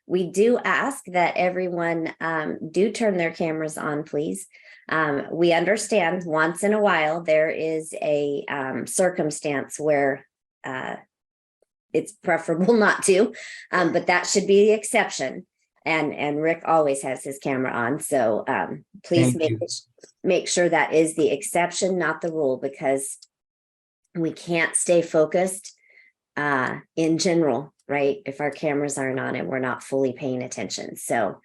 We do ask that everyone do turn their cameras on, please. We understand once in a while there is a circumstance where it's preferable not to, but that should be the exception. And Rick always has his camera on, so please make sure that is the exception, not the rule, because we can't stay focused in general, right? If our cameras aren't on and we're not fully paying attention. So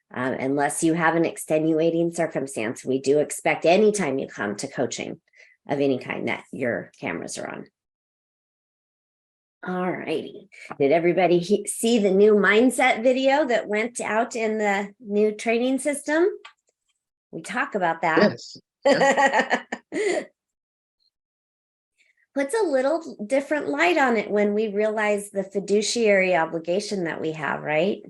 unless you have an extenuating circumstance, we do expect anytime you come to coaching of any kind that your cameras are on. All righty. Did everybody see the new mindset video that went out in the new training system? We talk about that. Yes. Puts a little different light on it when we realize the fiduciary obligation that we have, right?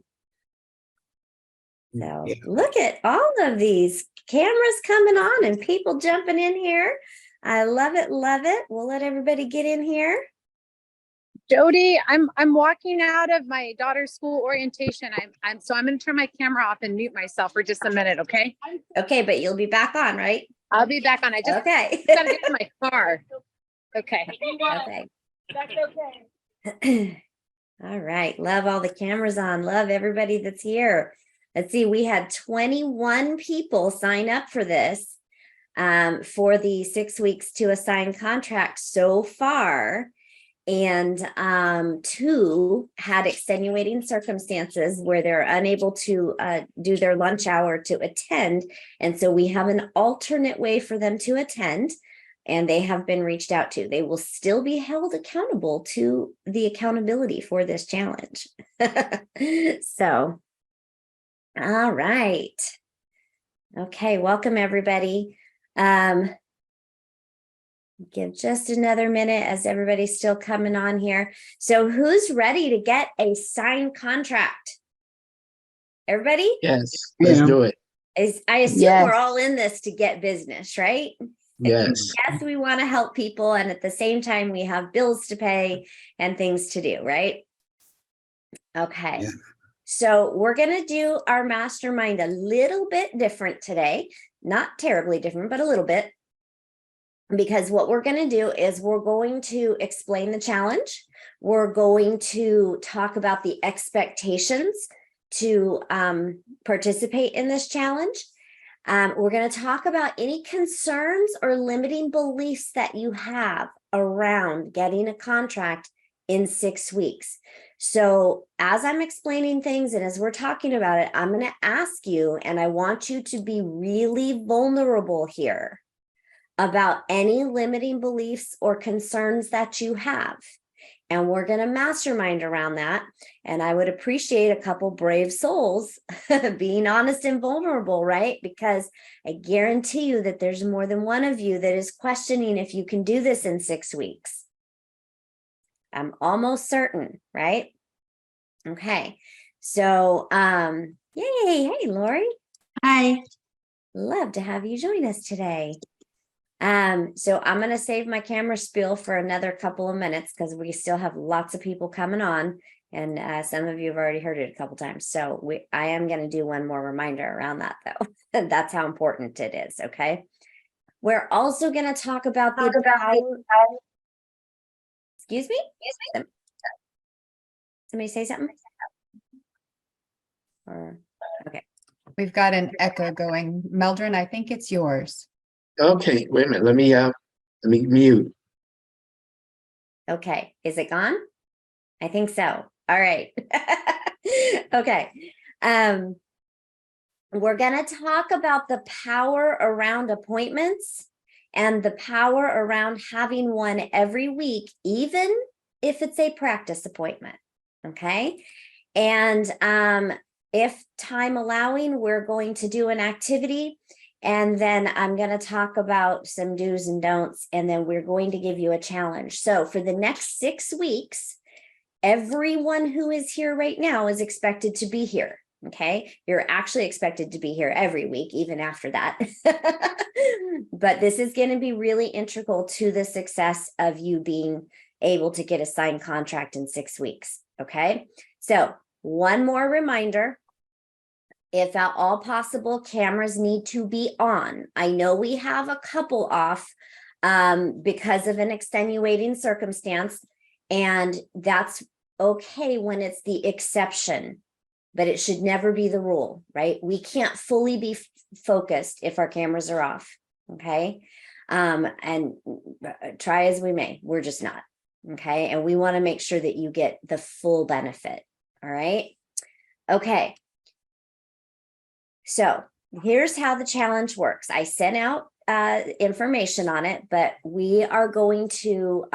So look at all of these cameras coming on and people jumping in here. I love it, love it. We'll let everybody get in here. Jodi, I'm walking out of my daughter's school orientation. I'm going to turn my camera off and mute myself for just a minute, okay? Okay, but you'll be back on, right? I'll be back on. I just okay. Gotta get to my car. Okay. Okay. That's okay. All right. Love all the cameras on. Love everybody that's here. Let's see. We had 21 people sign up for this for the 6 weeks to assign contract so far. And 2 had extenuating circumstances where they're unable to do their lunch hour to attend. And so we have an alternate way for them to attend. And they have been reached out to. They will still be held accountable to the accountability for this challenge. So, all right. Okay, welcome everybody. Give just another minute as everybody's still coming on here. So who's ready to get a signed contract? Everybody? Yes, let's do it. I assume we're all in this to get business, right? Yes. Yes, we want to help people. And at the same time, we have bills to pay and things to do, right? Okay. Yeah. So we're going to do our mastermind a little bit different today. Not terribly different, but a little bit. Because what we're going to do is we're going to explain the challenge. We're going to talk about the expectations to participate in this challenge. We're going to talk about any concerns or limiting beliefs that you have around getting a contract in 6 weeks. So as I'm explaining things and as we're talking about it, I'm going to ask you, and I want you to be really vulnerable here about any limiting beliefs or concerns that you have. And we're going to mastermind around that. And I would appreciate a couple brave souls being honest and vulnerable, right? Because I guarantee you that there's more than one of you that is questioning if you can do this in 6 weeks. I'm almost certain, right? Okay. So, yay. Hey, Lori. Hi. Love to have you join us today. So I'm going to save my camera spiel for another couple of minutes because we still have lots of people coming on, and some of you have already heard it a couple times. So I am going to do one more reminder around that though. That's how important it is. Okay. We're also going to talk about excuse me? Somebody say something? Okay. We've got an echo going. Meldrin, I think it's yours. Okay, wait a minute. Let me mute. Okay, is it gone? I think so. All right. Okay. We're going to talk about the power around appointments and the power around having one every week, even if it's a practice appointment. Okay. And if time allowing, we're going to do an activity. And then I'm going to talk about some do's and don'ts, and then we're going to give you a challenge. So for the next 6 weeks, everyone who is here right now is expected to be here. Okay. You're actually expected to be here every week, even after that. But this is going to be really integral to the success of you being able to get a signed contract in 6 weeks. Okay. So One more reminder. If at all possible, cameras need to be on. I know we have a couple off because of an extenuating circumstance, and that's okay when it's the exception, but it should never be the rule, right? We can't fully be focused if our cameras are off, okay? And try as we may, we're just not, okay? And we want to make sure that you get the full benefit, all right? Okay. So here's how the challenge works. I sent out information on it, but we are going to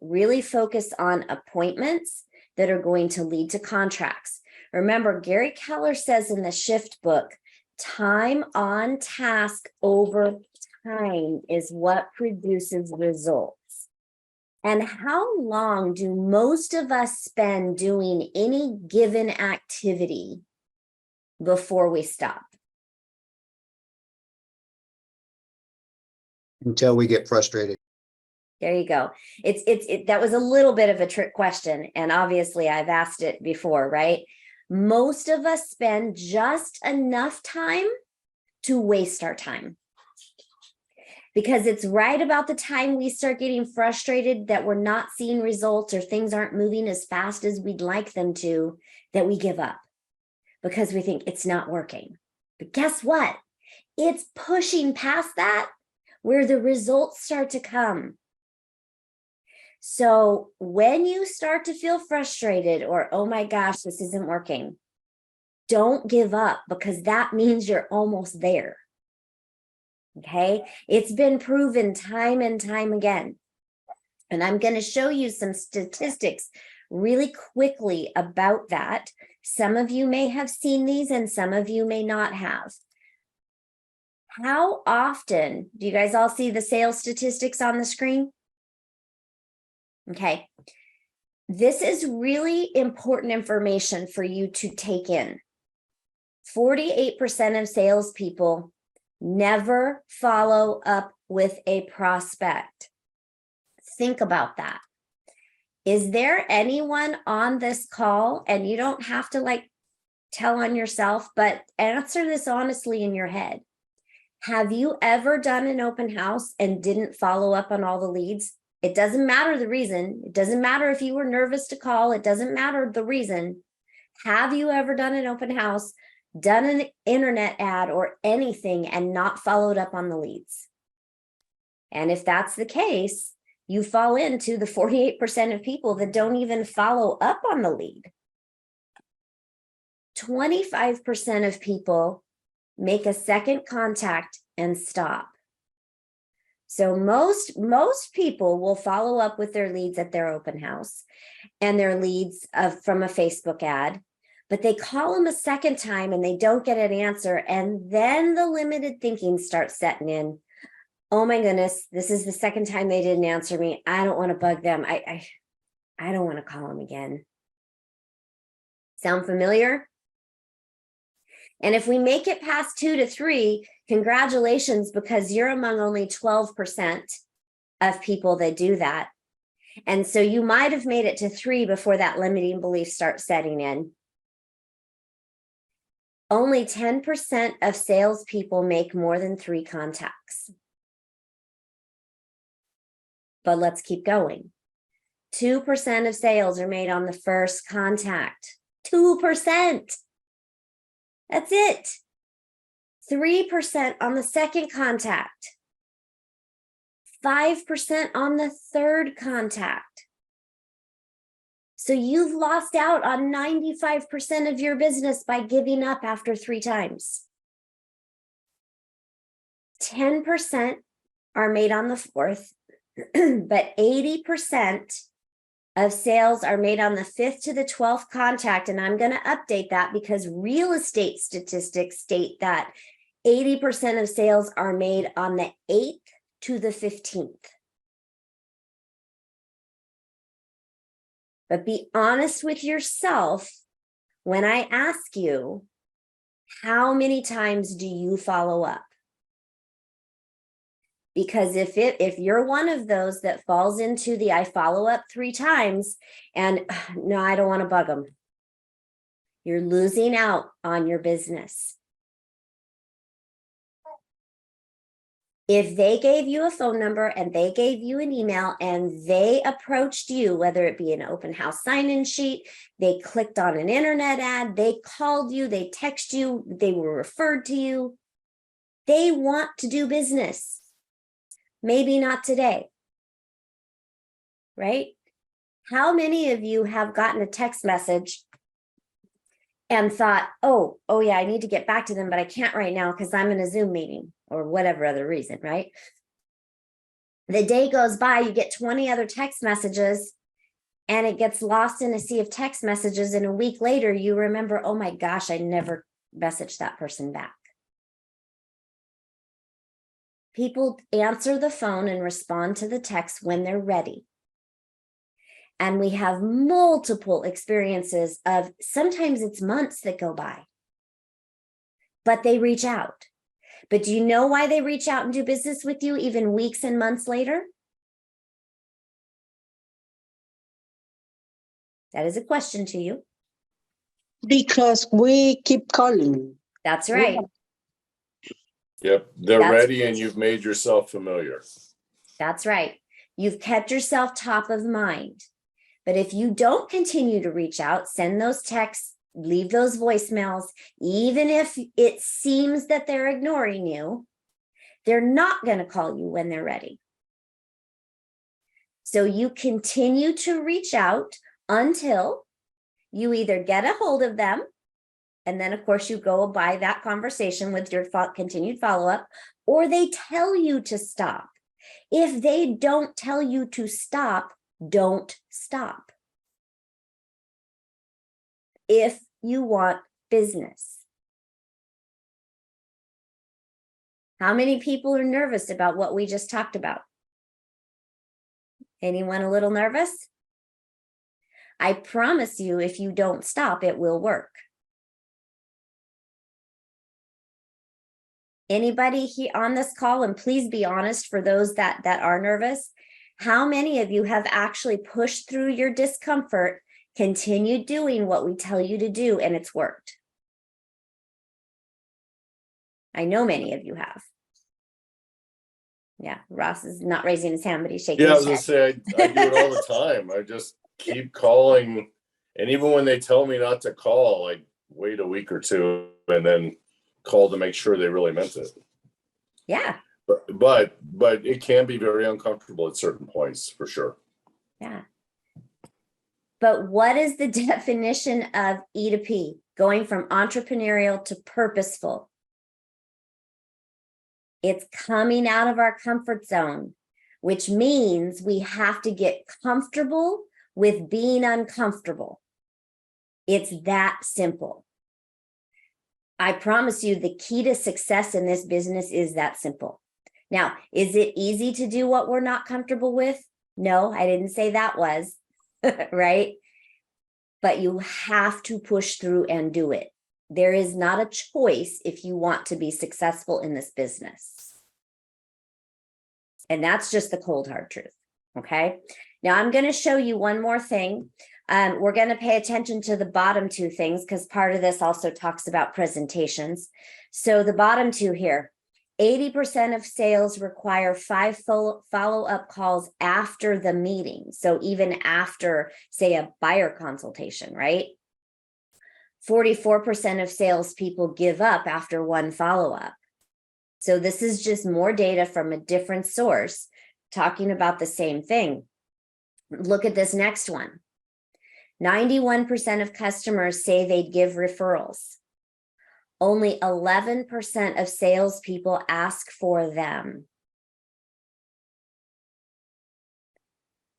really focus on appointments that are going to lead to contracts. Remember, Gary Keller says in the Shift book, time on task over time is what produces results. And how long do most of us spend doing any given activity before we stop? Until we get frustrated. There you go. That was a little bit of a trick question. And obviously I've asked it before, right? Most of us spend just enough time to waste our time. Because it's right about the time we start getting frustrated that we're not seeing results or things aren't moving as fast as we'd like them to, that we give up because we think it's not working. But guess what? It's pushing past that where the results start to come. So when you start to feel frustrated or, oh my gosh, this isn't working, don't give up, because that means you're almost there. Okay, it's been proven time and time again. And I'm going to show you some statistics really quickly about that. Some of you may have seen these and some of you may not have. How often do you guys all see the sales statistics on the screen? Okay, this is really important information for you to take in. 48% of salespeople never follow up with a prospect. Think about that. Is there anyone on this call, and you don't have to tell on yourself, but answer this honestly in your head. Have you ever done an open house and didn't follow up on all the leads? It doesn't matter the reason. It doesn't matter if you were nervous to call. It doesn't matter the reason. Have you ever done an open house, done an internet ad or anything and not followed up on the leads? And if that's the case, you fall into the 48% of people that don't even follow up on the lead. 25% of people make a second contact and stop. So most people will follow up with their leads at their open house and their leads from a Facebook ad, but they call them a second time and they don't get an answer. And then the limited thinking starts setting in. Oh my goodness, this is the second time they didn't answer me. I don't want to bug them. I don't want to call them again. Sound familiar? And if we make it past 2 to 3, congratulations, because you're among only 12% of people that do that. And so you might have made it to 3 before that limiting belief starts setting in. Only 10% of salespeople make more than 3 contacts. But let's keep going. 2% of sales are made on the first contact. 2%. That's it. 3% on the second contact. 5% on the third contact. So you've lost out on 95% of your business by giving up after 3 times. 10% are made on the 4th, but 80% of sales are made on the 5th to the 12th contact. And I'm going to update that because real estate statistics state that 80% of sales are made on the 8th to the 15th. But be honest with yourself when I ask you, how many times do you follow up? Because if you're one of those that falls into the I follow up 3 times and no, I don't want to bug them. You're losing out on your business. If they gave you a phone number and they gave you an email and they approached you, whether it be an open house sign-in sheet, they clicked on an internet ad, they called you, they text you, they were referred to you, they want to do business. Maybe not today, right? How many of you have gotten a text message and thought, oh yeah, I need to get back to them, but I can't right now because I'm in a Zoom meeting or whatever other reason, right? The day goes by, you get 20 other text messages and it gets lost in a sea of text messages. And a week later, you remember, oh my gosh, I never messaged that person back. People answer the phone and respond to the text when they're ready. And we have multiple experiences of sometimes it's months that go by, but they reach out. But do you know why they reach out and do business with you even weeks and months later? That is a question to you. Because we keep calling. That's right. Yep, they're That's- ready and you've made yourself familiar. That's right. You've kept yourself top of mind. But if you don't continue to reach out, send those texts, leave those voicemails, even if it seems that they're ignoring you, they're not going to call you when they're ready. So you continue to reach out until you either get a hold of them, and then of course you go by that conversation with your continued follow-up, or they tell you to stop. If they don't tell you to stop, don't stop. If you want business. How many people are nervous about what we just talked about? Anyone a little nervous? I promise you, if you don't stop, it will work. Anybody here on this call, and please be honest for those that are nervous, how many of you have actually pushed through your discomfort, continued doing what we tell you to do, and it's worked? I know many of you have. Yeah, Ross is not raising his hand, but he's shaking Yeah, I his was head. gonna say, I do it all the time. I just keep calling. And even when they tell me not to call, I wait a week or two and then call to make sure they really meant it. Yeah. But it can be very uncomfortable at certain points, for sure. Yeah. But what is the definition of E to P? Going from entrepreneurial to purposeful. It's coming out of our comfort zone, which means we have to get comfortable with being uncomfortable. It's that simple. I promise you the key to success in this business is that simple. Now, is it easy to do what we're not comfortable with? No, I didn't say that was, right? But you have to push through and do it. There is not a choice if you want to be successful in this business. And that's just the cold hard truth, okay? Now I'm going to show you one more thing. We're going to pay attention to the bottom two things because part of this also talks about presentations. So the bottom two here, 80% of sales require 5 follow-up calls after the meeting. So even after, say, a buyer consultation, right? 44% of salespeople give up after 1 follow-up. So this is just more data from a different source talking about the same thing. Look at this next one. 91% of customers say they'd give referrals. Only 11% of salespeople ask for them.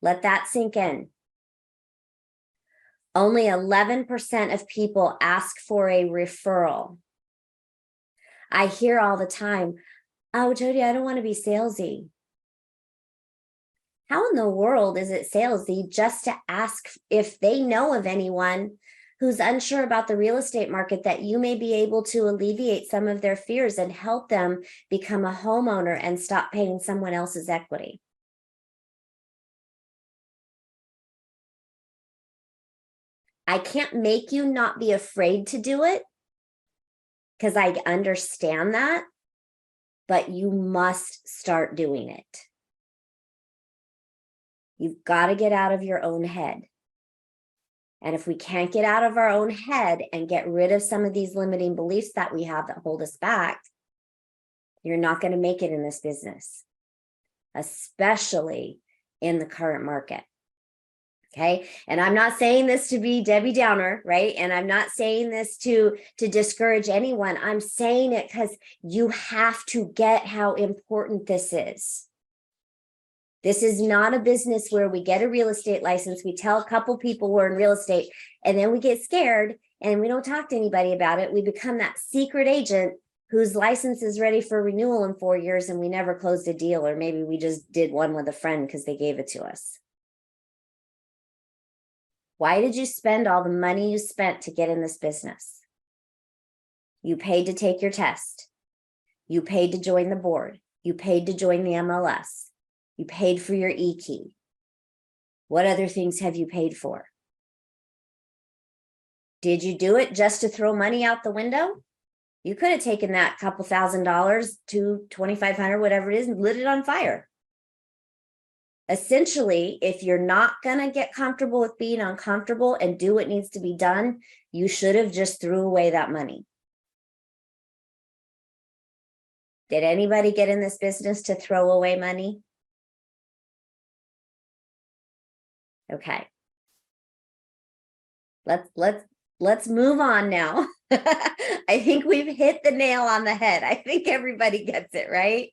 Let that sink in. Only 11% of people ask for a referral. I hear all the time, oh, Jodi, I don't want to be salesy. How in the world is it salesy just to ask if they know of anyone who's unsure about the real estate market that you may be able to alleviate some of their fears and help them become a homeowner and stop paying someone else's equity? I can't make you not be afraid to do it because I understand that, but you must start doing it. You've got to get out of your own head. And if we can't get out of our own head and get rid of some of these limiting beliefs that we have that hold us back, you're not going to make it in this business, especially in the current market. Okay. And I'm not saying this to be Debbie Downer, right? And I'm not saying this to discourage anyone. I'm saying it because you have to get how important this is. This is not a business where we get a real estate license, we tell a couple people we're in real estate, and then we get scared and we don't talk to anybody about it. We become that secret agent whose license is ready for renewal in 4 years and we never closed a deal, or maybe we just did one with a friend because they gave it to us. Why did you spend all the money you spent to get in this business? You paid to take your test. You paid to join the board. You paid to join the MLS. You paid for your e-key. What other things have you paid for? Did you do it just to throw money out the window? You could have taken that couple $1,000 to $2,500, whatever it is, and lit it on fire. Essentially, if you're not going to get comfortable with being uncomfortable and do what needs to be done, you should have just threw away that money. Did anybody get in this business to throw away money? Okay. Let's move on now. I think we've hit the nail on the head. I think everybody gets it, right?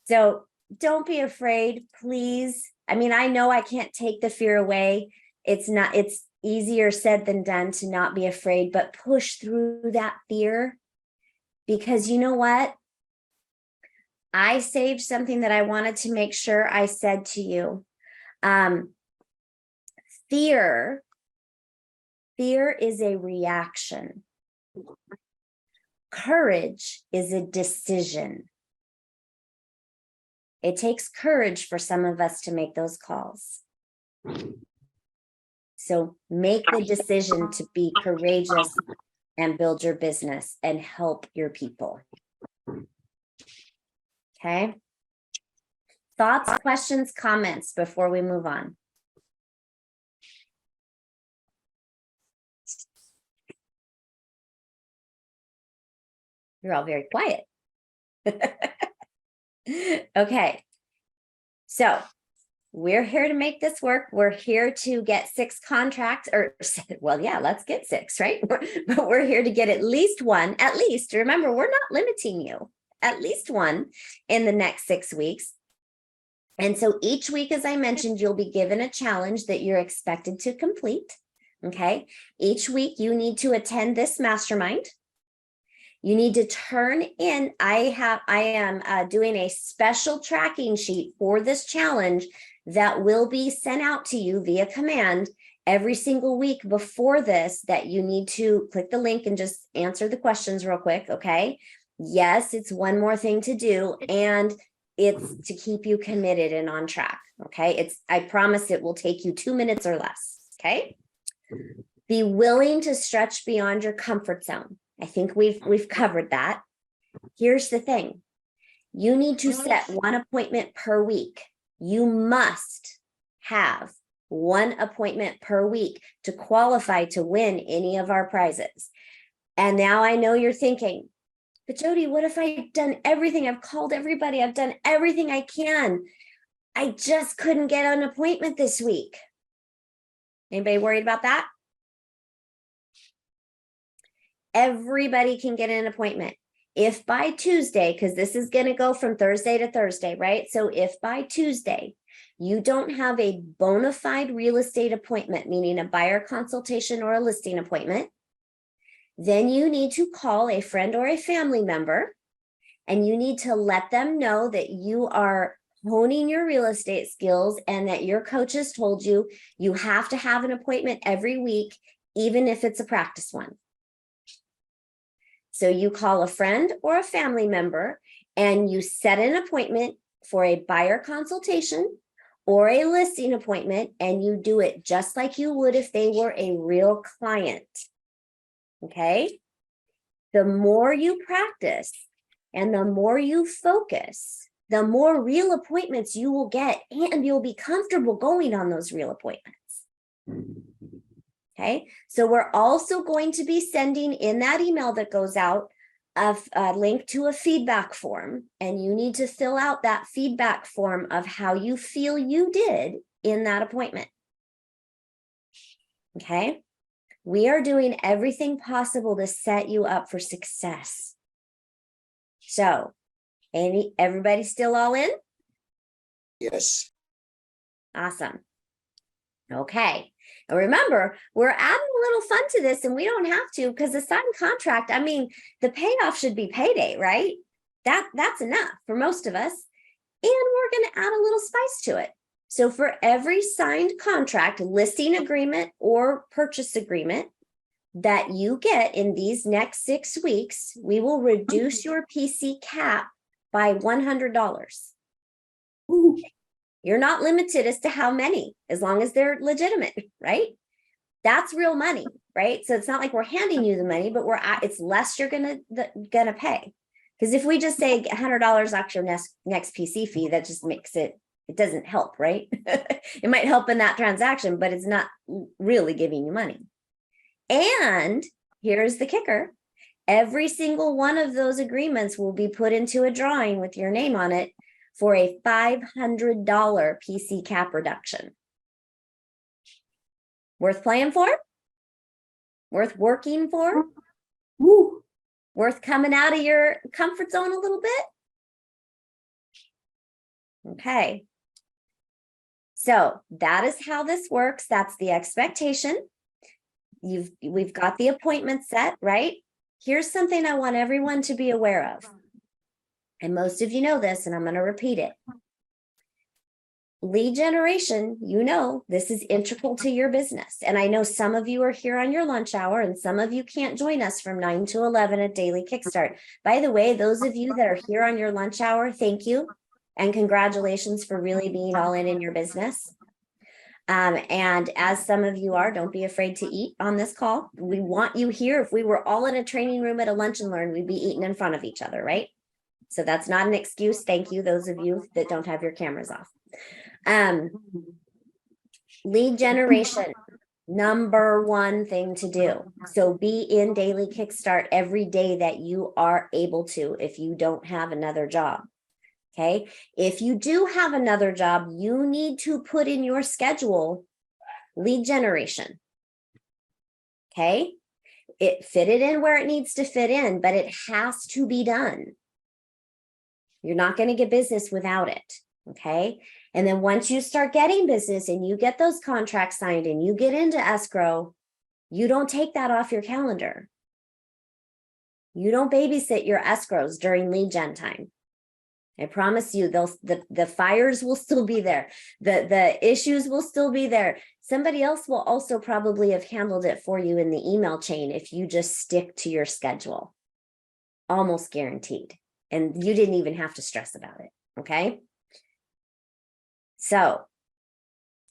So don't be afraid, please. I mean, I know I can't take the fear away. It's easier said than done to not be afraid, but push through that fear, because you know what? I saved something that I wanted to make sure I said to you. Fear is a reaction. Courage is a decision. It takes courage for some of us to make those calls. So make the decision to be courageous and build your business and help your people. Okay. Thoughts, questions, comments before we move on? You're all very quiet. Okay. So we're here to make this work. We're here to get 6 contracts, or well, yeah, let's get 6, right? But we're here to get at least one, at least. Remember, we're not limiting you, at least one in the next 6 weeks. And so each week, as I mentioned, you'll be given a challenge that you're expected to complete. Okay. Each week you need to attend this mastermind. You need to turn in, I am doing a special tracking sheet for this challenge that will be sent out to you via command every single week before this, that you need to click the link and just answer the questions real quick. Okay. Yes, it's one more thing to do, and it's to keep you committed and on track. Okay. I promise it will take you 2 minutes or less. Okay. Be willing to stretch beyond your comfort zone. I think we've covered that. Here's the thing. You need to set one appointment per week. You must have one appointment per week to qualify to win any of our prizes. And now I know you're thinking, but Jodi, what if I've done everything? I've called everybody. I've done everything I can. I just couldn't get an appointment this week. Anybody worried about that? Everybody can get an appointment. If by Tuesday, because this is going to go from Thursday to Thursday, right? So if by Tuesday you don't have a bona fide real estate appointment, meaning a buyer consultation or a listing appointment, then you need to call a friend or a family member, and you need to let them know that you are honing your real estate skills and that your coach has told you you have to have an appointment every week, even if it's a practice one. So you call a friend or a family member and you set an appointment for a buyer consultation or a listing appointment, and you do it just like you would if they were a real client. Okay? The more you practice and the more you focus, the more real appointments you will get, and you'll be comfortable going on those real appointments. Okay, so we're also going to be sending in that email that goes out a link to a feedback form, and you need to fill out that feedback form of how you feel you did in that appointment. Okay, we are doing everything possible to set you up for success. So, everybody still all in? Yes. Awesome. Okay. And remember, we're adding a little fun to this, and we don't have to, because the signed contract, I mean, the payoff should be payday, right? That's enough for most of us. And we're going to add a little spice to it. So for every signed contract, listing agreement or purchase agreement that you get in these next 6 weeks, we will reduce your PC cap by $100. Ooh. You're not limited as to how many, as long as they're legitimate, right? That's real money, right? So it's not like we're handing you the money, but it's less you're gonna pay. Because if we just say $100 off your next PC fee, that just makes it doesn't help, right? It might help in that transaction, but it's not really giving you money. And here's the kicker. Every single one of those agreements will be put into a drawing with your name on it for a $500 PC cap reduction. Worth playing for? Worth working for? Woo. Worth coming out of your comfort zone a little bit? Okay. So that is how this works. That's the expectation. We've got the appointment set, right? Here's something I want everyone to be aware of. And most of you know this, and I'm going to repeat it. Lead generation, this is integral to your business. And I know some of you are here on your lunch hour, and some of you can't join us from 9 to 11 at Daily Kickstart. By the way, those of you that are here on your lunch hour, thank you. And congratulations for really being all in your business. And as some of you are, don't be afraid to eat on this call. We want you here. If we were all in a training room at a lunch and learn, we'd be eating in front of each other, right? So that's not an excuse. Thank you, those of you that don't have your cameras off. Lead generation, number one thing to do. So be in Daily Kickstart every day that you are able to, if you don't have another job. Okay. If you do have another job, you need to put in your schedule lead generation. Okay. Fit it in where it needs to fit in, but it has to be done. You're not going to get business without it. Okay. And then once you start getting business and you get those contracts signed and you get into escrow, you don't take that off your calendar. You don't babysit your escrows during lead gen time. I promise you, the fires will still be there. The issues will still be there. Somebody else will also probably have handled it for you in the email chain if you just stick to your schedule. Almost guaranteed. And you didn't even have to stress about it. Okay. So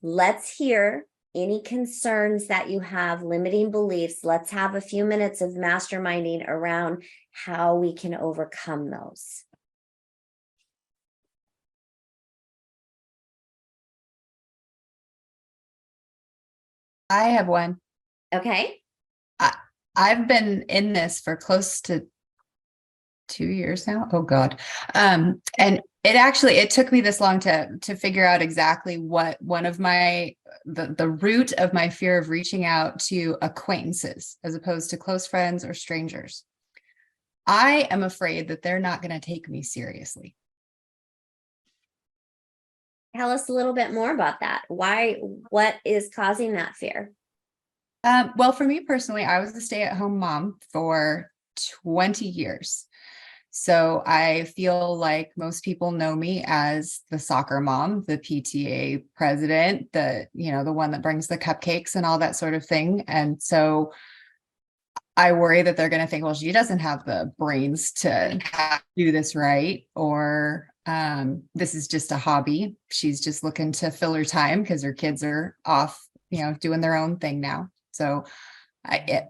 let's hear any concerns that you have, limiting beliefs. Let's have a few minutes of masterminding around how we can overcome those. I have one. Okay. I've been in this for close to 2 years now. Oh God. And it took me this long to figure out exactly what one of the root of my fear of reaching out to acquaintances as opposed to close friends or strangers. I am afraid that they're not going to take me seriously. Tell us a little bit more about that. What is causing that fear? Well, for me personally, I was a stay-at-home mom for 20 years. So I feel like most people know me as the soccer mom, the PTA president, the one that brings the cupcakes and all that sort of thing. And so I worry that they're going to think, well, she doesn't have the brains to do this right, or This is just a hobby. She's just looking to fill her time because her kids are off, doing their own thing now. So it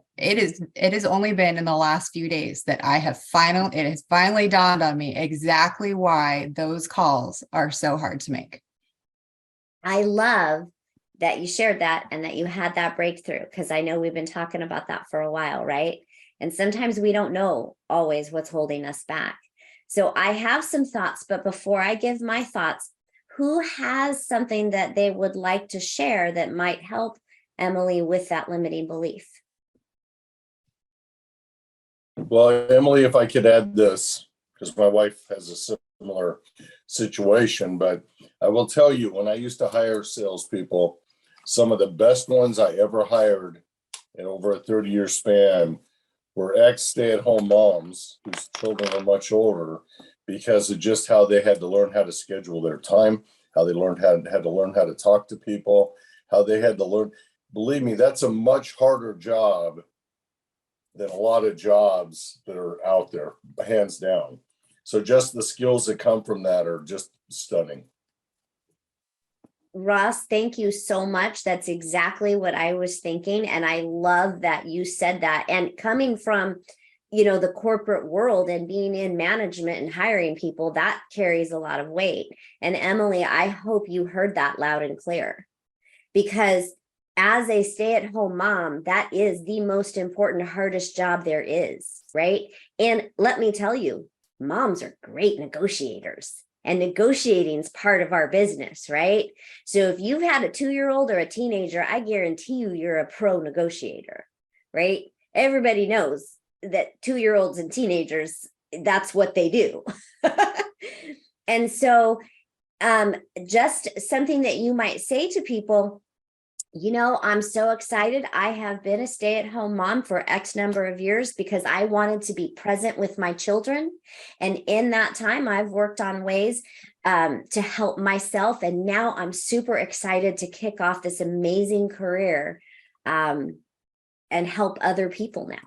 has only been in the last few days that it has finally dawned on me exactly why those calls are so hard to make. I love that you shared that and that you had that breakthrough, because I know we've been talking about that for a while, right? And sometimes we don't know always what's holding us back. So I have some thoughts, but before I give my thoughts, who has something that they would like to share that might help Emily with that limiting belief? Well, Emily, if I could add this, because my wife has a similar situation, but I will tell you, when I used to hire salespeople, some of the best ones I ever hired in over a 30-year span were ex-stay-at-home moms whose children are much older, because of just how they had to learn how to schedule their time, how they had to learn how to talk to people, how they had to learn. Believe me, that's a much harder job than a lot of jobs that are out there, hands down. So just the skills that come from that are just stunning. Ross, thank you so much. That's exactly what I was thinking. And I love that you said that. And coming from, the corporate world and being in management and hiring people, that carries a lot of weight. And Emily, I hope you heard that loud and clear, because as a stay-at-home mom, that is the most important, hardest job there is, right? And let me tell you, moms are great negotiators. And negotiating is part of our business, right? So if you've had a 2-year-old or a teenager, I guarantee you're a pro negotiator, right? Everybody knows that 2-year-olds and teenagers, that's what they do. And so just something that you might say to people, I'm so excited. I have been a stay-at-home mom for X number of years because I wanted to be present with my children. And in that time, I've worked on ways to help myself. And now I'm super excited to kick off this amazing career and help other people now.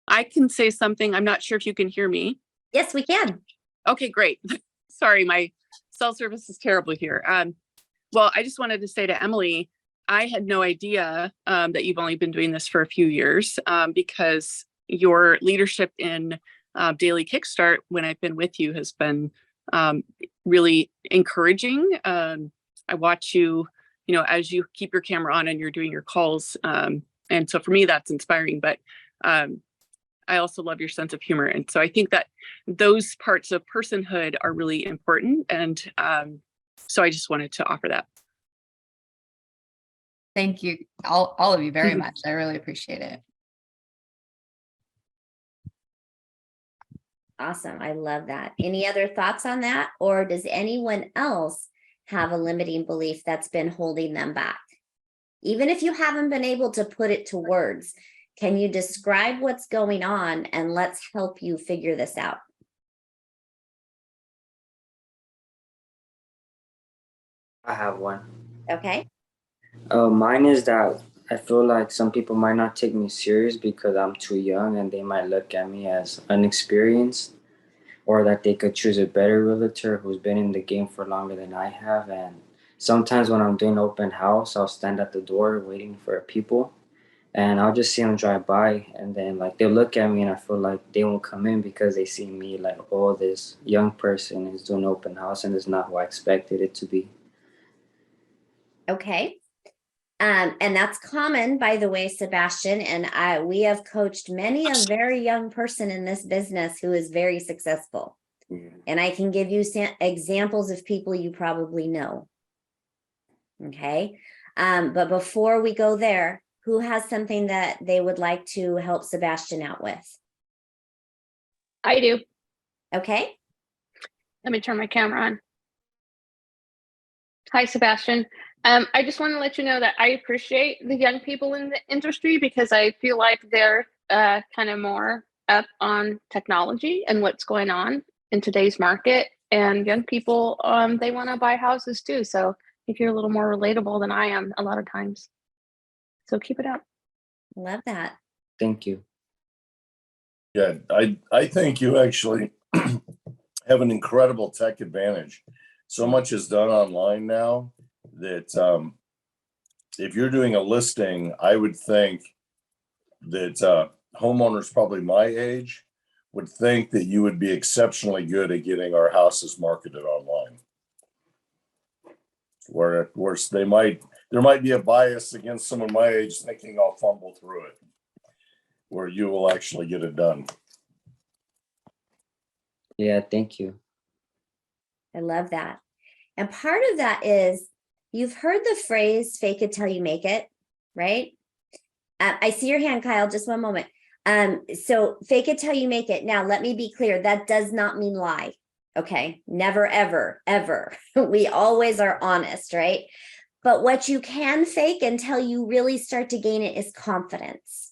I can say something. I'm not sure if you can hear me. Yes, we can. Okay, great. Sorry, my cell service is terrible here. Well, I just wanted to say to Emily, I had no idea that you've only been doing this for a few years, because your leadership in Daily Kickstart, when I've been with you, has been really encouraging. I watch you, as you keep your camera on and you're doing your calls. And so for me, that's inspiring. But I also love your sense of humor. And so I think that those parts of personhood are really important. And so I just wanted to offer that. Thank you, all of you very much. I really appreciate it. Awesome. I love that. Any other thoughts on that? Or does anyone else have a limiting belief that's been holding them back? Even if you haven't been able to put it to words, can you describe what's going on, and let's help you figure this out? I have one. Okay. Mine is that I feel like some people might not take me serious because I'm too young, and they might look at me as inexperienced, or that they could choose a better realtor who's been in the game for longer than I have. And sometimes when I'm doing open house, I'll stand at the door waiting for people, and I'll just see them drive by, and then they'll look at me, and I feel like they won't come in because they see me like, oh, this young person is doing open house, and it's not who I expected it to be. Okay. And that's common, by the way, Sebastian. And we have coached many a very young person in this business who is very successful. And I can give you examples of people you probably know. Okay. But before we go there, who has something that they would like to help Sebastian out with? I do. Okay. Let me turn my camera on. Hi, Sebastian. I just want to let you know that I appreciate the young people in the industry because I feel like they're kind of more up on technology and what's going on in today's market. And young people, they want to buy houses too. So I think you're a little more relatable than I am a lot of times. So keep it up. Love that. Thank you. Yeah, I think you actually have an incredible tech advantage. So much is done online now that if you're doing a listing, I would think that homeowners probably my age would think that you would be exceptionally good at getting our houses marketed online. Where there might be a bias against someone my age thinking I'll fumble through it, where you will actually get it done. Yeah, thank you. I love that. And part of that is you've heard the phrase fake it till you make it, right? I see your hand, Kyle, just one moment. So fake it till you make it. Now, let me be clear. That does not mean lie. Okay. Never, ever, ever. We always are honest, right? But what you can fake until you really start to gain it is confidence,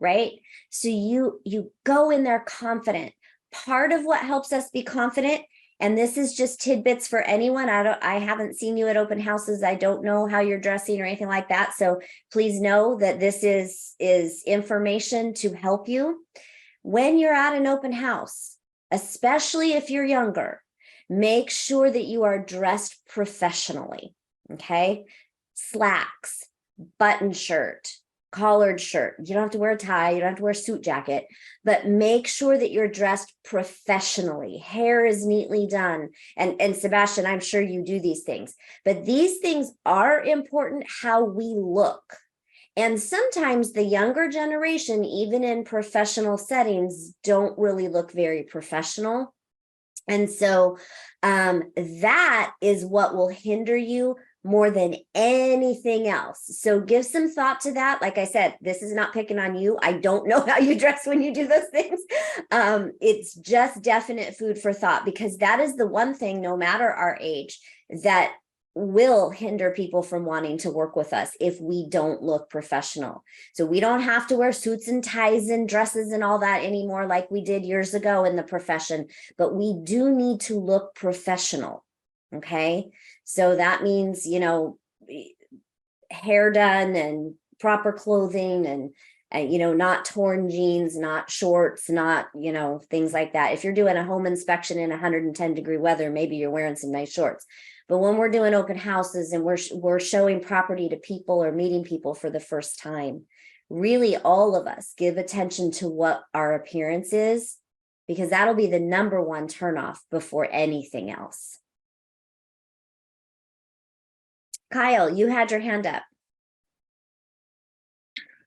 right? So you go in there confident. Part of what helps us be confident, and this is just tidbits for anyone. I haven't seen you at open houses. I don't know how you're dressing or anything like that. So please know that this is information to help you. When you're at an open house, especially if you're younger, make sure that you are dressed professionally. Okay. Slacks, button shirt, collared shirt. You don't have to wear a tie. You don't have to wear a suit jacket, but make sure that you're dressed professionally. Hair is neatly done. And Sebastian, I'm sure you do these things, but these things are important how we look. And sometimes the younger generation, even in professional settings, don't really look very professional. And so that is what will hinder you more than anything else. So give some thought to that. Like I said, this is not picking on you. I don't know how you dress when you do those things. It's just definite food for thought, because that is the one thing, no matter our age, that will hinder people from wanting to work with us if we don't look professional. So we don't have to wear suits and ties and dresses and all that anymore like we did years ago in the profession, but we do need to look professional. Okay. So that means, hair done and proper clothing and not torn jeans, not shorts, not, things like that. If you're doing a home inspection in 110-degree weather, maybe you're wearing some nice shorts. But when we're doing open houses and we're showing property to people or meeting people for the first time, really all of us give attention to what our appearance is, because that'll be the number one turnoff before anything else. Kyle, you had your hand up.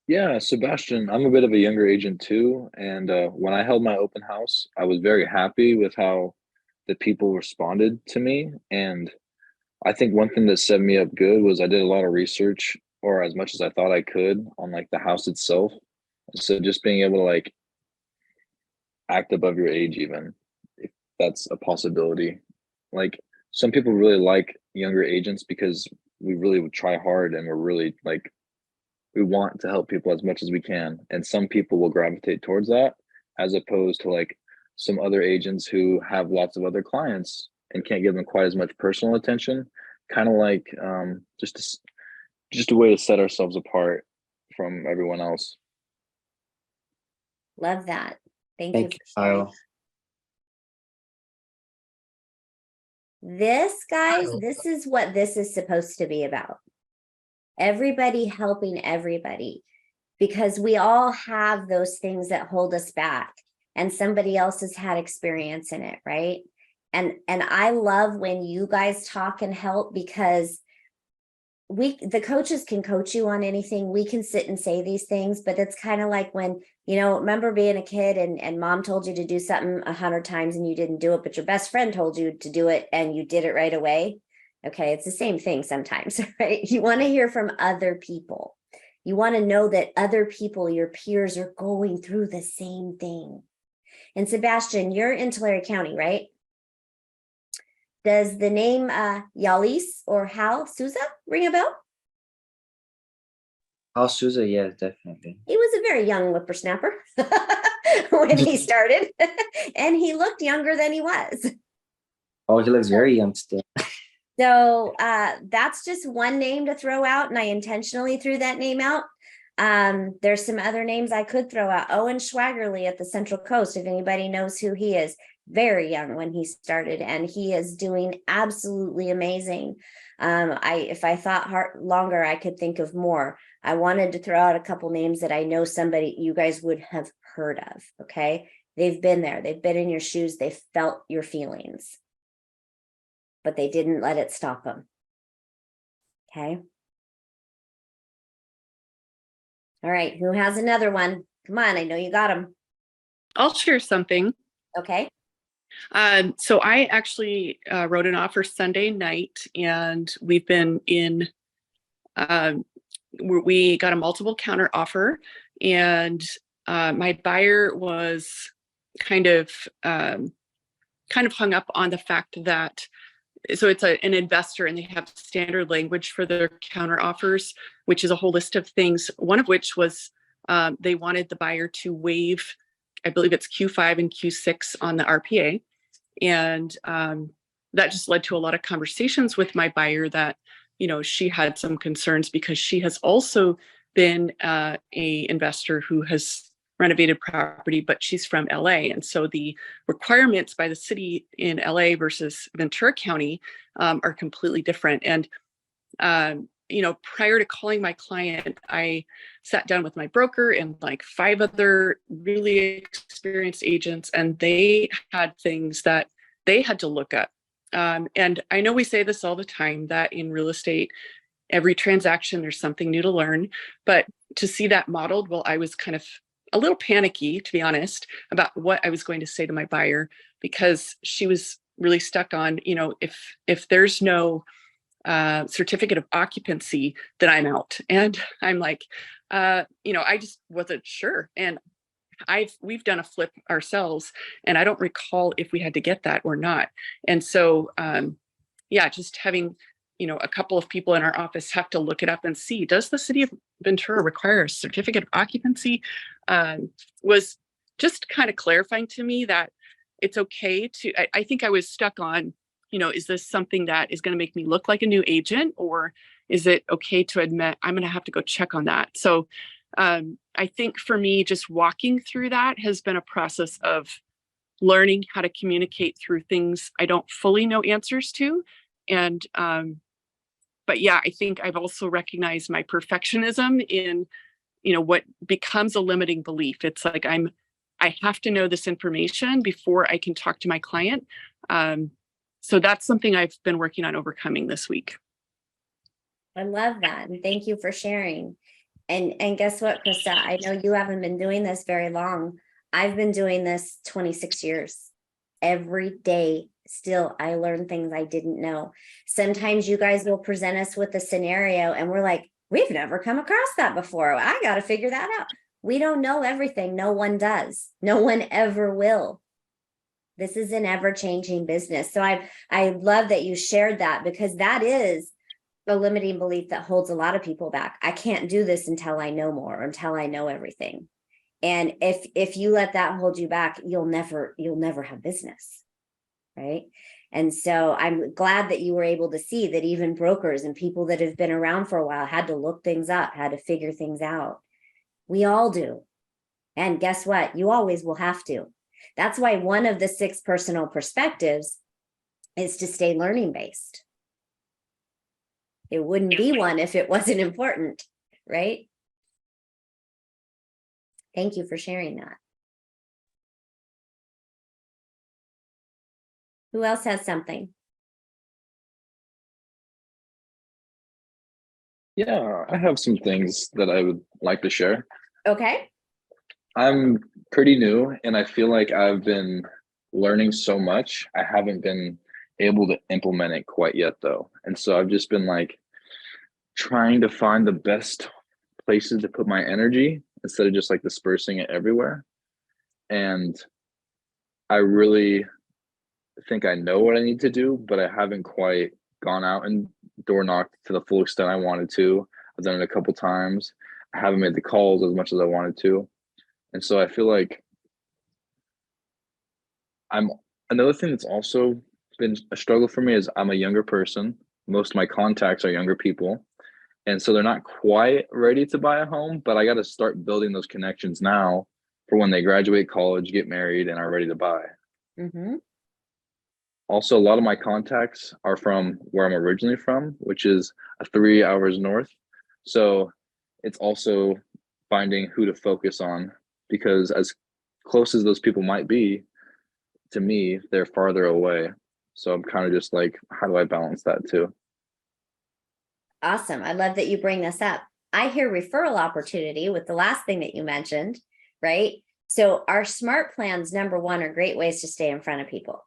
Yeah, Sebastian, I'm a bit of a younger agent too. And when I held my open house, I was very happy with how the people responded to me. And I think one thing that set me up good was I did a lot of research, or as much as I thought I could, on like the house itself. So just being able to like act above your age, even if that's a possibility. Like some people really like younger agents because we really would try hard and we're really like, we want to help people as much as we can. And some people will gravitate towards that, as opposed to like some other agents who have lots of other clients and can't give them quite as much personal attention. Kind of like just a way to set ourselves apart from everyone else. Love that. Thank Thank you you, for sharing. Kyle. This, guys, this is what this is supposed to be about. Everybody helping everybody, because we all have those things that hold us back, and somebody else has had experience in it, right? And I love when you guys talk and help, because the coaches can coach you on anything. We can sit and say these things, but it's kind of like when, remember being a kid and mom told you to do something 100 times and you didn't do it, but your best friend told you to do it and you did it right away. Okay. It's the same thing sometimes, right? You want to hear from other people. You want to know that other people, your peers, are going through the same thing. And Sebastian, you're in Tulare County, right? Does the name Yalis or Hal Souza ring a bell? Hal Souza, yes, definitely. He was a very young whippersnapper when he started, and he looked younger than he was. Oh, he looks very young still. So that's just one name to throw out, and I intentionally threw that name out. There's some other names I could throw out. Owen Schwagerly at the Central Coast, if anybody knows who he is. Very young when he started, and he is doing absolutely amazing. If I thought longer, I could think of more. I wanted to throw out a couple names that I know somebody you guys would have heard of. Okay, they've been there, they've been in your shoes, they've felt your feelings, but they didn't let it stop them. Okay. All right, who has another one? Come on, I know you got them. I'll share something. Okay. So I actually wrote an offer Sunday night, and we've been in, we got a multiple counter offer, and my buyer was kind of hung up on the fact that, so it's an investor, and they have standard language for their counter offers, which is a whole list of things. One of which was they wanted the buyer to waive, I believe it's Q5 and Q6 on the RPA. And that just led to a lot of conversations with my buyer that, she had some concerns because she has also been a investor who has renovated property, but she's from LA. And so the requirements by the city in LA versus Ventura County are completely different. And, prior to calling my client, I sat down with my broker and like 5 other really experienced agents, and they had things that they had to look up. And I know we say this all the time, that in real estate, every transaction, there's something new to learn. But to see that modeled, well, I was kind of a little panicky, to be honest, about what I was going to say to my buyer, because she was really stuck on, if there's no certificate of occupancy, then I'm out. And I'm like, I just wasn't sure. And we've done a flip ourselves, and I don't recall if we had to get that or not. And so, just having, a couple of people in our office have to look it up and see, does the city of Ventura require a certificate of occupancy? Was just kind of clarifying to me that it's okay to, I think I was stuck on, is this something that is going to make me look like a new agent, or is it okay to admit I'm going to have to go check on that? So I think for me, just walking through that has been a process of learning how to communicate through things I don't fully know answers to. And, but yeah, I think I've also recognized my perfectionism in, what becomes a limiting belief. It's like, I have to know this information before I can talk to my client. So that's something I've been working on overcoming this week. I love that. And thank you for sharing. And guess what, Krista? I know you haven't been doing this very long. I've been doing this 26 years. Every day, still, I learn things I didn't know. Sometimes you guys will present us with a scenario and we're like, we've never come across that before. I got to figure that out. We don't know everything. No one does. No one ever will. This is an ever-changing business. So I love that you shared that, because that is a limiting belief that holds a lot of people back. I can't do this until I know more, until I know everything. And if you let that hold you back, you'll never have business, right? And so I'm glad that you were able to see that even brokers and people that have been around for a while had to look things up, had to figure things out. We all do. And guess what? You always will have to. That's why one of the 6 personal perspectives is to stay learning based. It wouldn't be one if it wasn't important, right? Thank you for sharing that. Who else has something? Yeah, I have some things that I would like to share. Okay. I'm pretty new, and I feel like I've been learning so much. I haven't been able to implement it quite yet, though. And so I've just been like trying to find the best places to put my energy instead of just like dispersing it everywhere. And I really think I know what I need to do, but I haven't quite gone out and door knocked to the full extent I wanted to. I've done it a couple times. I haven't made the calls as much as I wanted to. And so I feel like another thing that's also been a struggle for me is I'm a younger person. Most of my contacts are younger people. And so they're not quite ready to buy a home, but I got to start building those connections now for when they graduate college, get married, and are ready to buy. Mm-hmm. Also, a lot of my contacts are from where I'm originally from, which is 3 hours north. So it's also finding who to focus on, because as close as those people might be to me, they're farther away. So I'm kind of just like, how do I balance that too? Awesome. I love that you bring this up. I hear referral opportunity with the last thing that you mentioned, right? So our SMART plans, number one, are great ways to stay in front of people.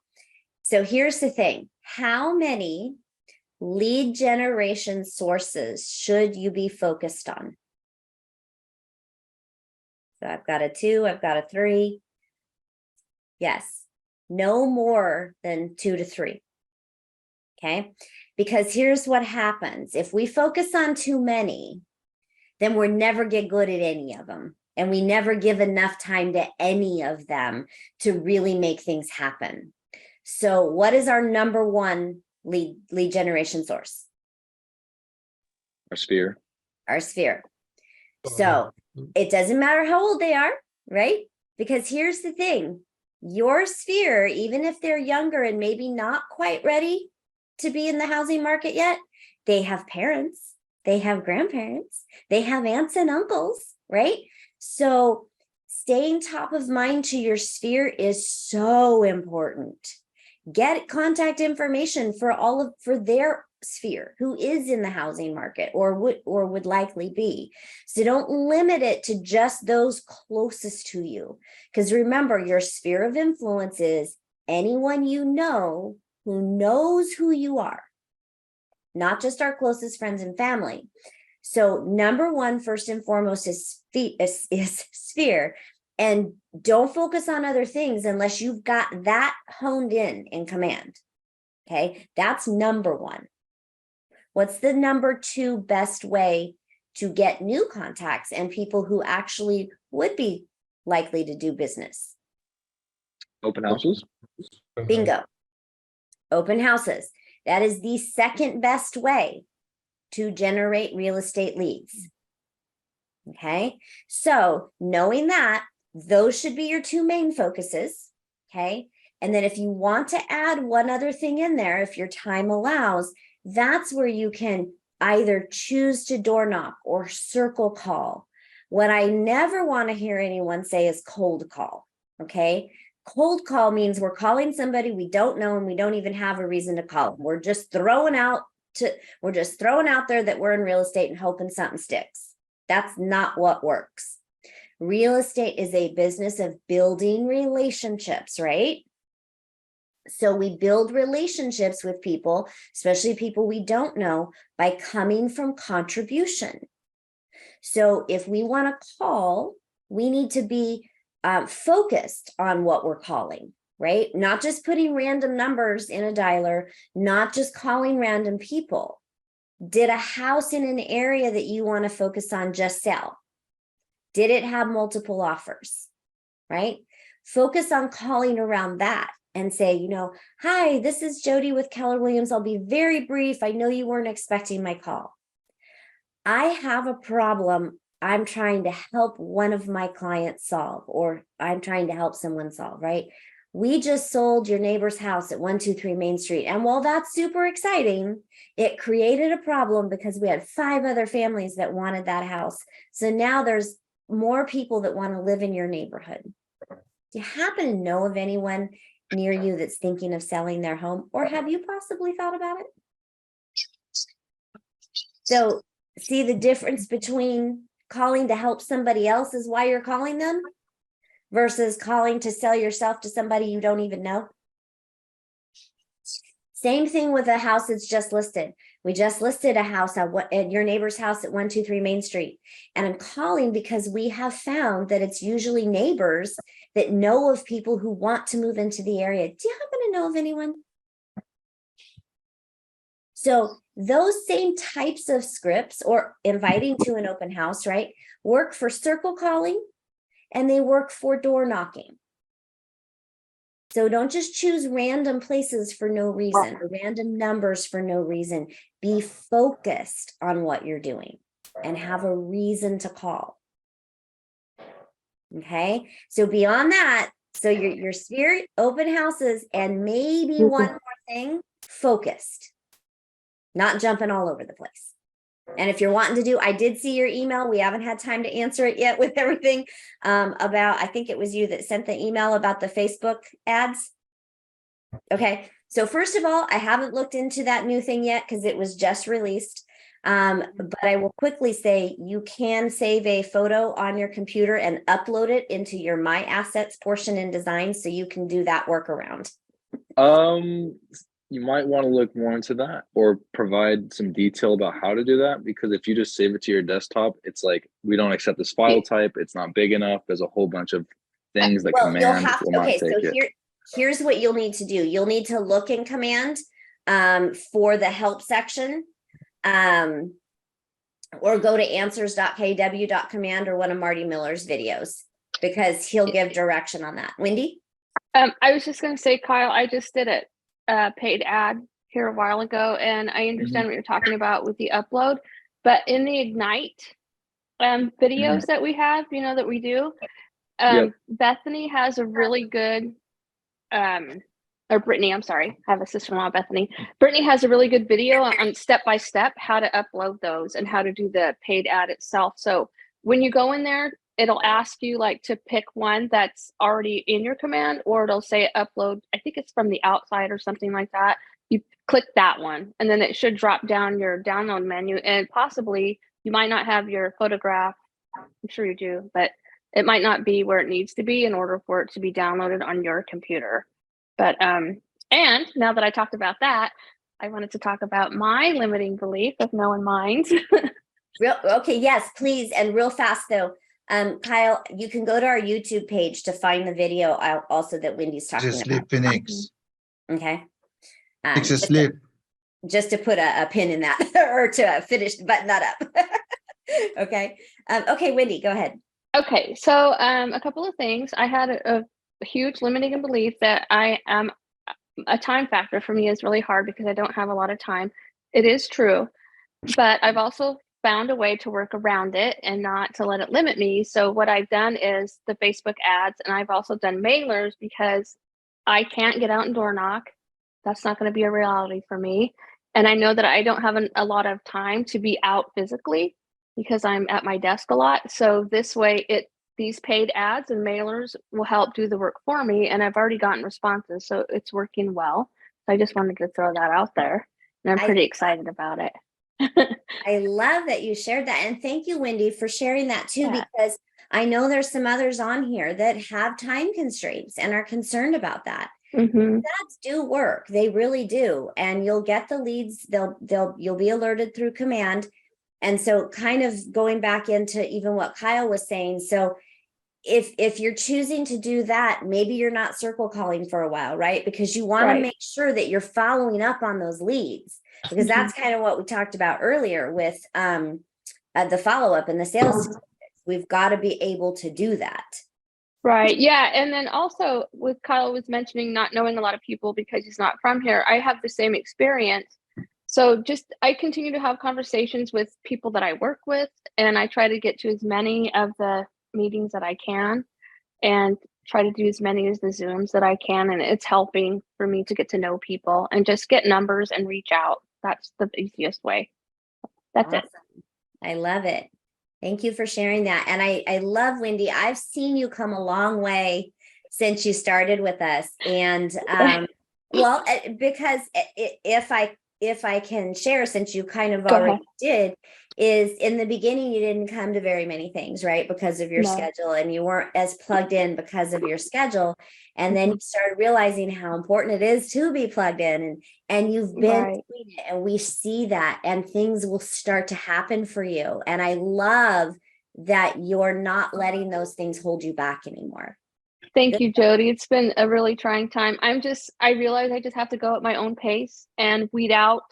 So here's the thing. How many lead generation sources should you be focused on? So I've got a 2, I've got a 3. Yes, no more than 2 to 3. Okay, because here's what happens. If we focus on too many, then we'll never get good at any of them. And we never give enough time to any of them to really make things happen. So what is our number one lead generation source? Our sphere. Our sphere. So it doesn't matter how old they are, right? Because here's the thing. Your sphere, even if they're younger and maybe not quite ready to be in the housing market yet, they have parents, they have grandparents, they have aunts and uncles, right? So staying top of mind to your sphere is so important. Get contact information for their sphere who is in the housing market or would likely be. So don't limit it to just those closest to you. Because remember, your sphere of influence is anyone you know who knows who you are, not just our closest friends and family. So number one, first and foremost, is sphere. And don't focus on other things unless you've got that honed in command. Okay, that's number one. What's the number 2 best way to get new contacts and people who actually would be likely to do business? Open houses. Bingo. Open houses. That is the second best way to generate real estate leads. Okay, so knowing that, those should be your 2 main focuses. Okay, and then if you want to add one other thing in there, if your time allows, that's where you can either choose to door knock or circle call. What I never want to hear anyone say is cold call. Okay, cold call means we're calling somebody we don't know and we don't even have a reason to call them. We're just throwing out there that we're in real estate and hoping something sticks. That's not what works. Real estate is a business of building relationships, right? So we build relationships with people, especially people we don't know, by coming from contribution. So if we want to call, we need to be focused on what we're calling, right? Not just putting random numbers in a dialer, not just calling random people. Did a house in an area that you want to focus on just sell? Did it have multiple offers, right? Focus on calling around that and say, hi, this is Jodi with Keller Williams. I'll be very brief. I know you weren't expecting my call. I have a problem I'm trying to help one of my clients solve, or I'm trying to help someone solve, right? We just sold your neighbor's house at 123 Main Street. And while that's super exciting, it created a problem because we had 5 other families that wanted that house. So now there's more people that want to live in your neighborhood. Do you happen to know of anyone near you that's thinking of selling their home, or have you possibly thought about it? So see the difference between calling to help somebody else is why you're calling them versus calling to sell yourself to somebody you don't even know. Same thing with a house that's just listed. We just listed a house at your neighbor's house at 123 Main Street. And I'm calling because we have found that it's usually neighbors that know of people who want to move into the area. Do you happen to know of anyone? So those same types of scripts, or inviting to an open house, right, work for circle calling and they work for door knocking. So don't just choose random places for no reason or random numbers for no reason. Be focused on what you're doing and have a reason to call. Okay. So beyond that, so your spirit, open houses, and maybe one more thing, focused, not jumping all over the place. And if you're wanting to do, I did see your email. We haven't had time to answer it yet with everything about, I think it was you that sent the email about the Facebook ads. Okay. So first of all, I haven't looked into that new thing yet because it was just released. But I will quickly say you can save a photo on your computer and upload it into your My Assets portion in design. So you can do that workaround. You might want to look more into that or provide some detail about how to do that, because if you just save it to your desktop, it's like, we don't accept this file type. It's not big enough. There's a whole bunch of things that Well, you'll command have will to, not okay, take so it. here's what you'll need to do. You'll need to look in command for the help section. Or go to answers.kw.command or one of Marty Miller's videos, because he'll give direction on that. Wendy? I was just going to say, Kyle, I just did a paid ad here a while ago, and I understand what you're talking about with the upload, but in the Ignite videos that we have, that we do, Bethany has a really good, or Brittany, I'm sorry, I have a sister-in-law, Bethany. Brittany has a really good video on step-by-step how to upload those and how to do the paid ad itself. So when you go in there, it'll ask you like to pick one that's already in your command, or it'll say upload, I think it's from the outside or something like that. You click that one, and then it should drop down your download menu, and possibly you might not have your photograph. I'm sure you do, but it might not be where it needs to be in order for it to be downloaded on your computer. But and now that I talked about that, I wanted to talk about my limiting belief, if no one minds. Okay, yes, please. And real fast though, Kyle, you can go to our YouTube page to find the video also that Wendy's talking Just about. sleep, Phoenix. Okay. Fix a sleep. Just to put a pin in that or to finish, button that up. Okay. Okay, Wendy, go ahead. Okay, so a couple of things. I had a huge limiting belief that I am a time factor for me is really hard because I don't have a lot of time. It is true, but I've also found a way to work around it and not to let it limit me. So what I've done is the Facebook ads, and I've also done mailers because I can't get out and door knock. That's not going to be a reality for me. And I know that I don't have a lot of time to be out physically because I'm at my desk a lot. So this way these paid ads and mailers will help do the work for me. And I've already gotten responses, so it's working well. So I just wanted to throw that out there. And I'm pretty excited about it. I love that you shared that. And thank you, Wendy, for sharing that too, because I know there's some others on here that have time constraints and are concerned about that. Ads do work. They really do. And you'll get the leads. You'll be alerted through command. And so kind of going back into even what Kyle was saying. So if you're choosing to do that, maybe you're not circle calling for a while, right? Because you want to make sure that you're following up on those leads, because that's kind of what we talked about earlier with the follow-up and the sales. We've got to be able to do that. Right. Yeah. And then also with Kyle was mentioning not knowing a lot of people because he's not from here. I have the same experience. So I continue to have conversations with people that I work with, and I try to get to as many of the meetings that I can and try to do as many as the Zooms that I can. And it's helping for me to get to know people and just get numbers and reach out. That's the easiest way. That's it. I love it. Thank you for sharing that. And I love, Wendy, I've seen you come a long way since you started with us. And well, because if I can share, since you kind of already did, is in the beginning, you didn't come to very many things, right? Because of your schedule, and you weren't as plugged in because of your schedule. And then you started realizing how important it is to be plugged in, and you've been doing it, and we see that, and things will start to happen for you. And I love that you're not letting those things hold you back anymore. Thank you, Jodi. It's been a really trying time. I realize I just have to go at my own pace and weed out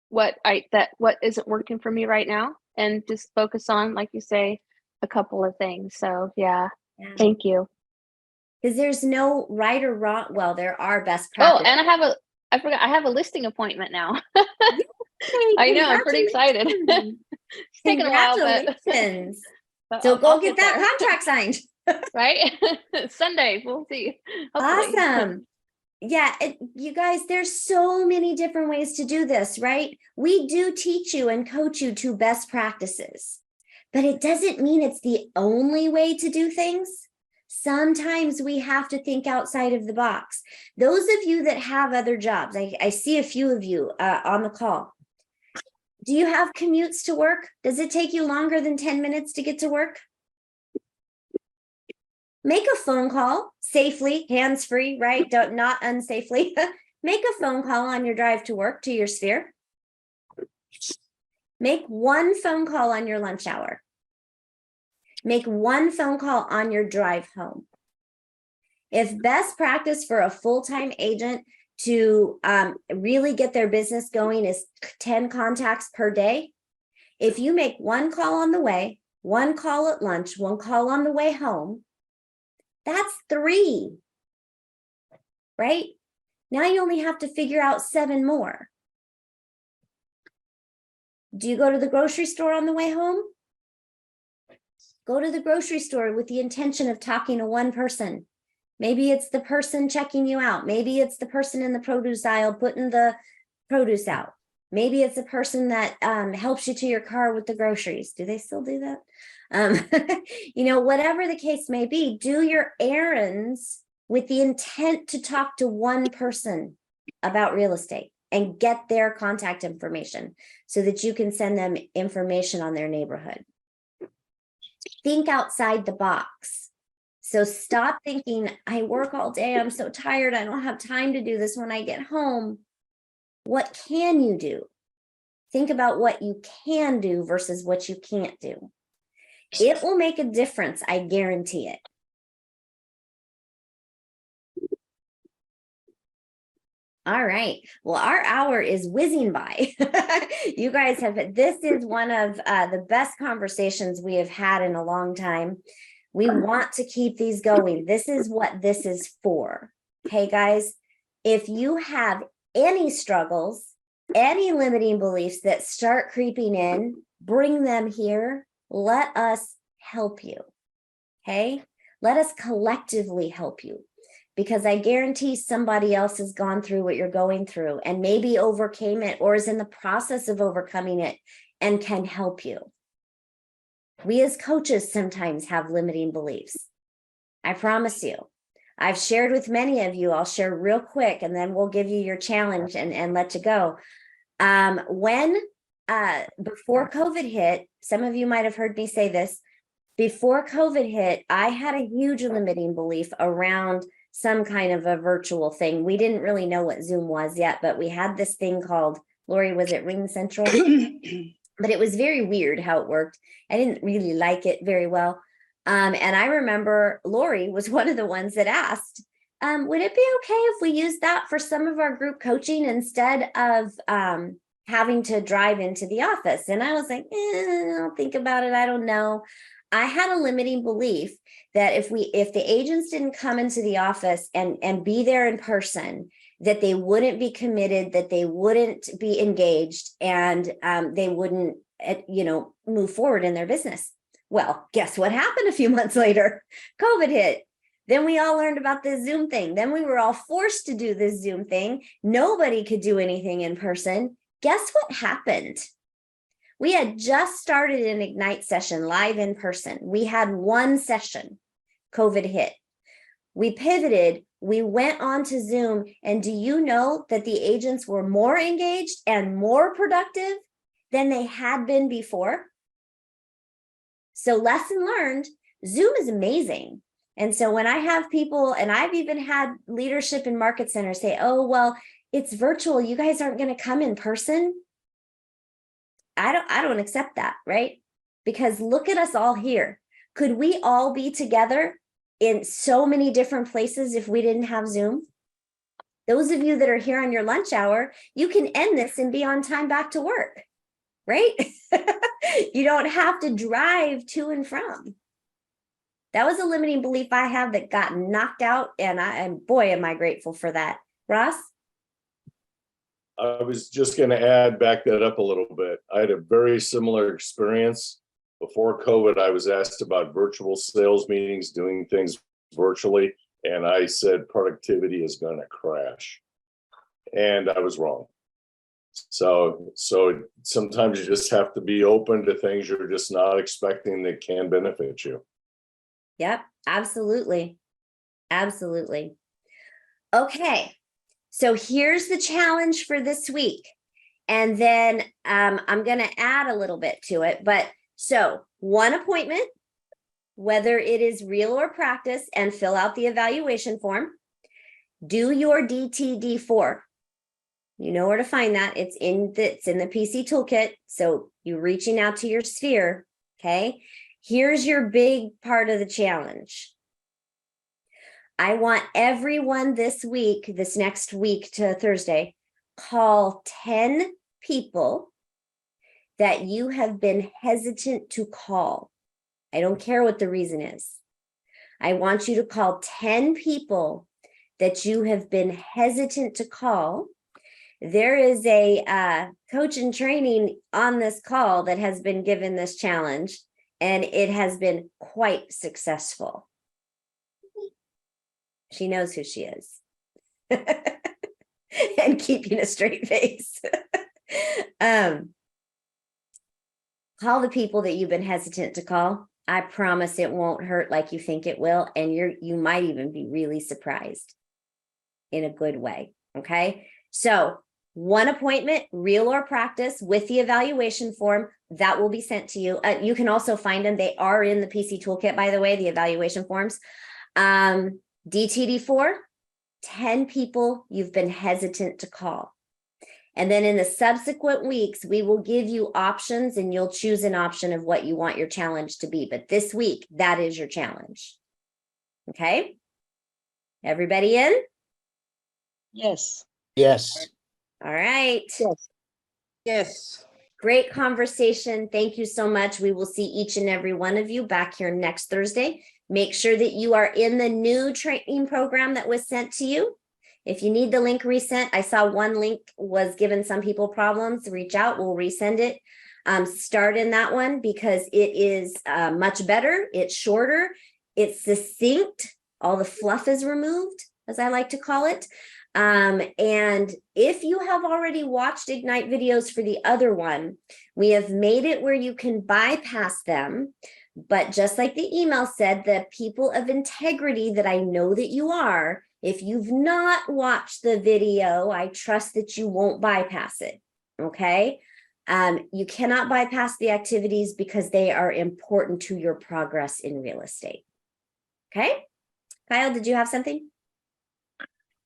what isn't working for me right now, and just focus on, like you say, a couple of things. So yeah. Thank you. Because there's no right or wrong. Well, there are best practices. Oh, and I have a listing appointment now. I know, I'm pretty excited. Congratulations. It's taken a while, but Congratulations. but So go I'll get that there. contract signed. Right? Sunday, we'll see. Hopefully. Awesome. Yeah, you guys, there's so many different ways to do this, right? We do teach you and coach you to best practices, but it doesn't mean it's the only way to do things. Sometimes we have to think outside of the box. Those of you that have other jobs, I see a few of you on the call. Do you have commutes to work? Does it take you longer than 10 minutes to get to work? Make a phone call safely, hands-free, right? Not unsafely. Make a phone call on your drive to work to your sphere. Make one phone call on your lunch hour. Make one phone call on your drive home. If best practice for a full-time agent to really get their business going is 10 contacts per day, if you make one call on the way, one call at lunch, one call on the way home, that's 3, right? Now you only have to figure out 7 more. Do you go to the grocery store on the way home? Go to the grocery store with the intention of talking to one person. Maybe it's the person checking you out. Maybe it's the person in the produce aisle putting the produce out. Maybe it's the person that helps you to your car with the groceries. Do they still do that? Whatever the case may be, do your errands with the intent to talk to one person about real estate and get their contact information so that you can send them information on their neighborhood. Think outside the box. So stop thinking, I work all day, I'm so tired, I don't have time to do this when I get home. What can you do? Think about what you can do versus what you can't do. It will make a difference, I guarantee it. All right. Well, our hour is whizzing by. You guys this is one of the best conversations we have had in a long time. We want to keep these going. This is what this is for. Okay, guys, if you have any struggles, any limiting beliefs that start creeping in, bring them here. Let us help you. Okay, let us collectively help you, because I guarantee somebody else has gone through what you're going through and maybe overcame it or is in the process of overcoming it and can help you. We as coaches sometimes have limiting beliefs. I promise you. I've shared with many of you. I'll share real quick and then we'll give you your challenge and let you go. Before COVID hit, some of you might have heard me say this, before COVID hit, I had a huge limiting belief around some kind of a virtual thing. We didn't really know what Zoom was yet, but we had this thing called, Lori, was it Ring Central? But it was very weird how it worked. I didn't really like it very well. And I remember Lori was one of the ones that asked, would it be okay if we used that for some of our group coaching instead of having to drive into the office? And I was like, I'll think about it. I don't know. I had a limiting belief that if the agents didn't come into the office and be there in person, that they wouldn't be committed, that they wouldn't be engaged, and they wouldn't, move forward in their business. Well, guess what happened a few months later? COVID hit. Then we all learned about this Zoom thing. Then we were all forced to do this Zoom thing. Nobody could do anything in person. Guess what happened? We had just started an Ignite session live in person. We had one session. COVID hit. We pivoted. We went on to Zoom. And do you know that the agents were more engaged and more productive than they had been before? So lesson learned, Zoom is amazing. And so when I have people, and I've even had leadership in market centers say, oh, well, it's virtual. You guys aren't going to come in person. I don't accept that, right? Because look at us all here. Could we all be together in so many different places if we didn't have Zoom? Those of you that are here on your lunch hour, you can end this and be on time back to work, right? You don't have to drive to and from. That was a limiting belief I have that got knocked out, and boy, am I grateful for that. Ross? I was just going to back that up a little bit. I had a very similar experience. Before COVID, I was asked about virtual sales meetings, doing things virtually, and I said productivity is going to crash. And I was wrong. So sometimes you just have to be open to things you're just not expecting that can benefit you. Yep, absolutely. Absolutely. Okay. So here's the challenge for this week. And then I'm going to add a little bit to it. But so 1 appointment, whether it is real or practice, and fill out the evaluation form. Do your DTD4. You know where to find that. It's in the PC toolkit. So you're reaching out to your sphere. Okay. Here's your big part of the challenge. I want everyone this next week to Thursday, call 10 people that you have been hesitant to call. I don't care what the reason is. I want you to call 10 people that you have been hesitant to call. There is a coach in training on this call that has been given this challenge, and it has been quite successful. She knows who she is. And keeping a straight face. Call the people that you've been hesitant to call. I promise it won't hurt like you think it will, and you might even be really surprised in a good way. Okay, so 1 appointment, real or practice, with the evaluation form that will be sent to you. You can also find them. They are in the PC toolkit, by the way, the evaluation forms. DTD4, 10 people you've been hesitant to call. And then in the subsequent weeks, we will give you options, and you'll choose an option of what you want your challenge to be. But this week, that is your challenge. Okay? Everybody in? Yes. Yes. All right. Yes. Yes. Great conversation. Thank you so much. We will see each and every one of you back here next Thursday. Make sure that you are in the new training program that was sent to you. If you need the link resent, I saw one link was giving some people problems. Reach out, we'll resend it. Start in that one because it is much better. It's shorter. It's succinct. All the fluff is removed, as I like to call it. And if you have already watched Ignite videos for the other one, we have made it where you can bypass them. But just like the email said, the people of integrity that I know that you are, if you've not watched the video, I trust that you won't bypass it. Okay. You cannot bypass the activities because they are important to your progress in real estate. Okay. Kyle, did you have something?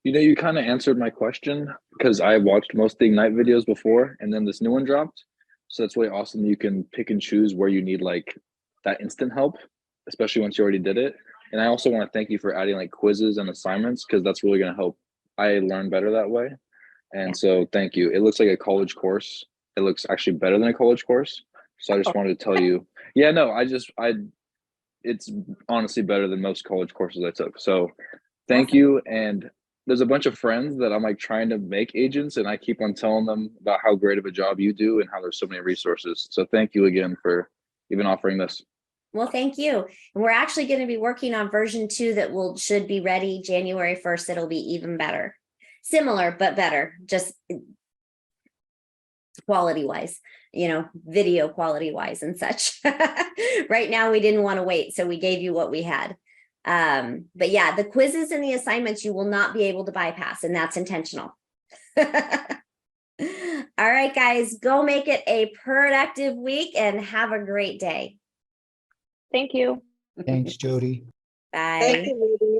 You know, you kind of answered my question because I watched most of the Ignite videos before, and then this new one dropped. So that's really awesome. You can pick and choose where you need like that instant help, especially once you already did it. And I also want to thank you for adding like quizzes and assignments because that's really going to help I learn better that way. And so thank you. It looks like a college course. It looks actually better than a college course. So I just wanted to tell you, yeah, no, it's honestly better than most college courses I took. So thank you. And there's a bunch of friends that I'm like trying to make agents, and I keep on telling them about how great of a job you do and how there's so many resources. So thank you again for even offering this. Well, thank you. And we're actually going to be working on version 2 that should be ready January 1st. It'll be even better. Similar, but better, just quality wise, video quality wise and such. Right now, we didn't want to wait, so we gave you what we had. But yeah, the quizzes and the assignments you will not be able to bypass, and that's intentional. All right, guys, go make it a productive week and have a great day. Thank you. Thanks, Jodi. Bye. Thank you, Rudy.